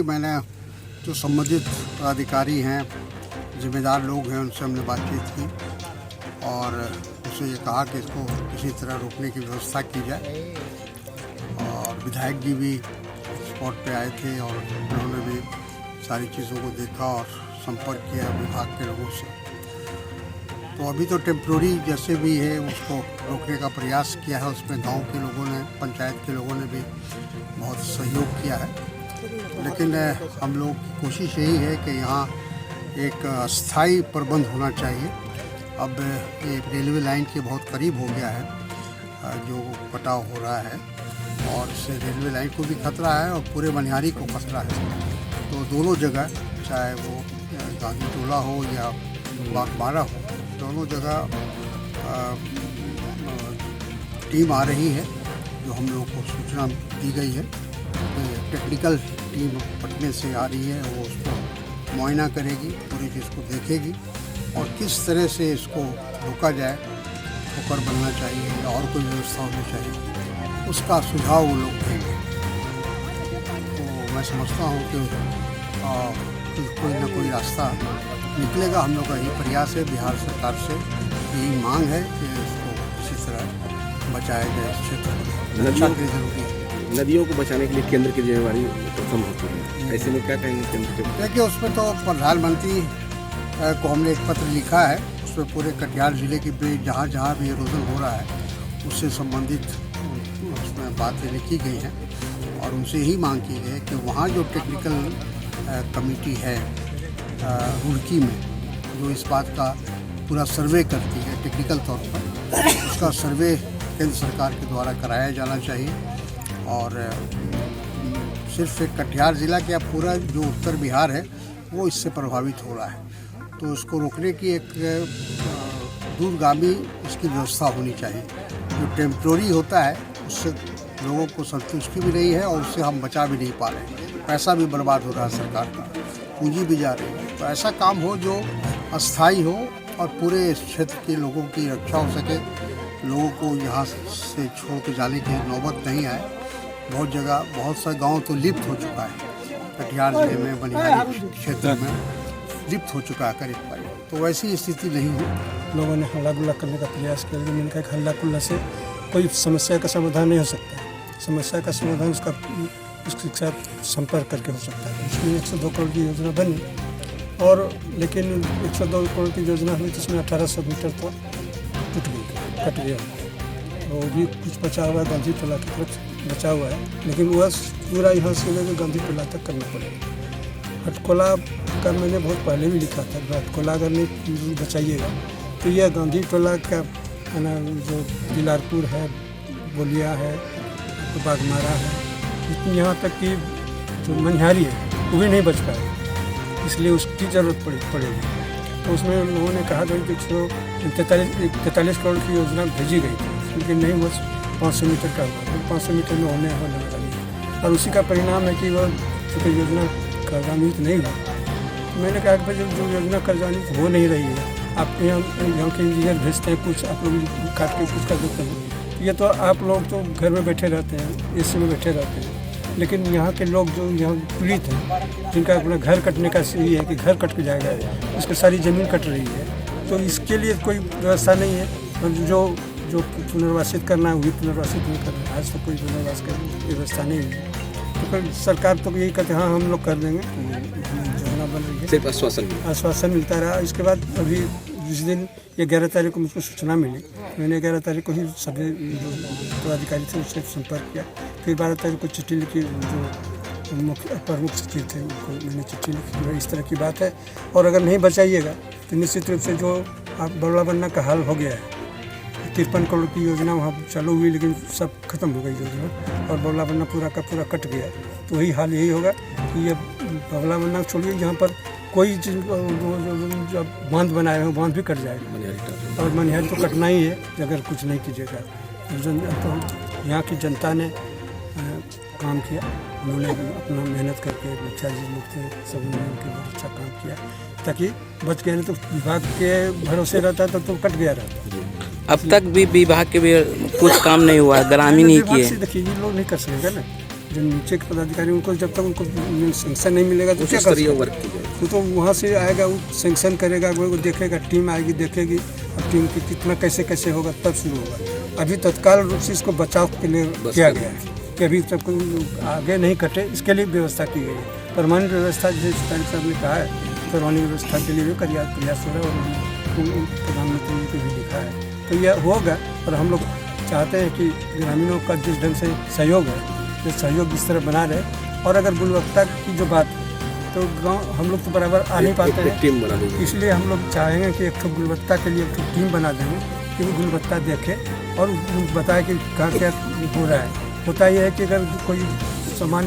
मैंने जो संबंधित अधिकारी हैं, जिम्मेदार लोग हैं, उनसे हमने बातचीत की और उनसे ये कहा कि इसको किसी तरह रोकने की व्यवस्था की जाए। और विधायक जी भी स्पॉट पे आए थे और उन्होंने भी सारी चीज़ों को देखा और संपर्क किया विभाग के लोगों से। तो अभी तो टेम्प्रोरी जैसे भी है उसको रोकने का प्रयास किया है। उसमें गांव के लोगों ने, पंचायत के लोगों ने भी बहुत सहयोग किया है। लेकिन हम लोग की कोशिश यही है कि यहाँ एक अस्थाई प्रबंध होना चाहिए। अब ये रेलवे लाइन के बहुत करीब हो गया है जो कटाव हो रहा है और इससे रेलवे लाइन को भी खतरा है और पूरे मनिहारी को खतरा है। तो दोनों जगह, चाहे वो गांधी टोला हो या बागबाड़ा हो, दोनों जगह टीम आ रही है जो हम लोग को सूचना दी गई है। टेक्निकल टीम पटने से आ रही है, वो उसको मुआयना करेगी, पूरी चीज़ को देखेगी और किस तरह से इसको रोका जाए, ठोकर बनना चाहिए या और कोई व्यवस्था होनी चाहिए, उसका सुझाव वो लोग देंगे। तो मैं समझता हूँ कि कोई ना कोई रास्ता निकलेगा। हम लोग का यही प्रयास है, बिहार सरकार से यही मांग है कि इसको किसी तरह बचाया जाए। इस क्षेत्र में रक्षा की जरूरी है। नदियों को बचाने के लिए केंद्र की जिम्मेवारी प्रथम होती है, ऐसे में क्या कहेंगे केंद्र के? देखिए, उसमें तो प्रधानमंत्री को हमने एक पत्र लिखा है। उसमें पूरे कटिहार जिले की जहाँ जहाँ भी इरोजन हो रहा है उससे संबंधित उसमें बातें लिखी गई हैं और उनसे ही मांग की गई है कि वहाँ जो टेक्निकल कमेटी है रुड़की में, जो इस बात का पूरा सर्वे करती है टेक्निकल तौर पर, उसका सर्वे केंद्र सरकार के द्वारा कराया जाना चाहिए। और सिर्फ एक कटिहार ज़िला के, अब पूरा जो उत्तर बिहार है वो इससे प्रभावित हो रहा है। तो उसको रोकने की एक दूरगामी इसकी व्यवस्था होनी चाहिए। जो टेम्प्रोरी होता है उससे लोगों को संतुष्टि भी नहीं है और उससे हम बचा भी नहीं पा रहे हैं। पैसा भी बर्बाद हो रहा है सरकार का, पूंजी भी जा रही है। तो ऐसा काम हो जो अस्थाई हो और पूरे इस क्षेत्र के लोगों की रक्षा हो सके, लोगों को यहाँ से छोड़ के जाने की नौबत नहीं आए। बहुत जगह, बहुत सा गांव तो लिप्त हो चुका है, कटिहार जिले में, मनिहारी क्षेत्र में लिप्त हो चुका है करीब। तो वैसी स्थिति नहीं हो। लोगों ने हल्ला गुल्ला करने का प्रयास किया, लेकिन मैंने कहा हल्ला गुल्ला से कोई समस्या का समाधान नहीं हो सकता। समस्या का समाधान उसके साथ संपर्क करके हो सकता है। इसमें 102 करोड़ की योजना बनी और लेकिन 102 करोड़ की योजना हुई तो उसमें 1800 मीटर तो टूट गई, कट गया। वो भी कुछ बचा हुआ है, गांधी टोला की तरफ बचा हुआ है, लेकिन वह पूरा यहाँ से लेकर गांधी टोला तक करना पड़ेगा। हटकोला का मैंने बहुत पहले भी लिखा था, हटकोला अगर नहीं बचाइएगा तो यह गांधी टोला का है ना, जो दिलारपुर है, बोलिया है, तो बागमारा है, यहाँ तक कि जो मनिहारी है वो भी नहीं बच पाएगा। इसलिए उसकी ज़रूरत पड़ेगी। तो उसमें लोगों ने कहा था कि 143 करोड़ की योजना भेजी गई थी, लेकिन नहीं, बस 500 मीटर का हुआ। 500 मीटर में होने वाली और उसी का परिणाम है कि वह चूँकि योजना कर्जान्वित नहीं हुआ। मैंने कहा कि जो योजना कर्जान्वित हो नहीं रही है, आप यहाँ के इंजीनियर भेजते हैं, कुछ आप लोग काट के कुछ कर देते हैं। ये तो आप लोग तो घर में बैठे रहते हैं, एसी में बैठे रहते हैं, लेकिन यहाँ के लोग जो यहाँ पीड़ित हैं, जिनका अपना घर कटने का सही है कि घर कट के जाएगा, उसकी सारी ज़मीन कट रही है, तो इसके लिए कोई व्यवस्था नहीं है। जो पुनर्वासित करना है वही पुनर्वासित नहीं कर रहे हैं। आज तक कोई पुनर्वास की व्यवस्था नहीं है। तो फिर सरकार तो यही कहते हैं, हाँ हम लोग कर देंगे, योजना बन रही है, सिर्फ आश्वासन मिलता रहा। इसके बाद अभी जिस दिन 11 तारीख को मुझको सूचना मिली, मैंने 11 तारीख को ही सभी जो पदाधिकारी थे उससे संपर्क किया। फिर 12 तारीख को चिट्ठी लिखी, जो प्रमुख सचिव थे उनको मैंने चिट्ठी लिखी, इस तरह की बात है और अगर नहीं बचाइएगा तो निश्चित रूप से जो आप बरला बनना का हाल हो गया है। 53 करोड़ की योजना वहाँ चालू हुई, लेकिन सब खत्म हो गई योजना और बरला बनना पूरा का पूरा कट गया। तो वही हाल यही होगा कि ये बरला बनना छोड़िए, यहाँ पर कोई जब बांध बनाए हो बांध भी कट जाएगा और मनिहारी तो कटना ही है अगर कुछ नहीं कीजिएगा। तो यहाँ की जनता ने काम किया, उन्होंने अपना मेहनत करके, बच्चा जी लोग थे सब, उन्होंने उनके बहुत अच्छा काम किया ताकि बच गए। नहीं तो विभाग के भरोसे रहता तो कट गया रहता। अब तक भी विभाग के भी कुछ काम नहीं हुआ, ग्रामीण ही किए। देखिए, ये लोग नहीं कर सकेगा ना, जो नीचे के पदाधिकारी उनको जब तक उनको सेंक्शन नहीं मिलेगा तो उस क्या कर स्तरीय सकते? वर्क की जाए। तो वहाँ से आएगा, वो सेंक्शन करेगा, वो देखेगा, टीम आएगी देखेगी, अब टीम की कितना कैसे कैसे होगा तब शुरू होगा। अभी तत्काल रूप से इसको बचाव के लिए किया गया है कि अभी तक आगे नहीं कटे, इसके लिए व्यवस्था की गई है। परमानेंट व्यवस्था जैसे साहब ने कहा है, परमानेंट व्यवस्था के लिए भी प्रयास हो रहा है और प्रधानमंत्री जी को भी लिखा है। तो यह होगा, और हम लोग चाहते हैं कि ग्रामीणों का जिस ढंग से सहयोग है, ये सहयोग इस तरह बना रहे। और अगर गुणवत्ता की जो बात है तो गांव हम लोग तो बराबर आ नहीं पाते हैं, टीम बना देंगे। इसलिए हम लोग चाहेंगे कि एक तो गुणवत्ता के लिए एक तो टीम बना देंगे कि वो गुणवत्ता देखे और बताए कि कहाँ क्या हो रहा है। होता यह है कि अगर कोई सामान्य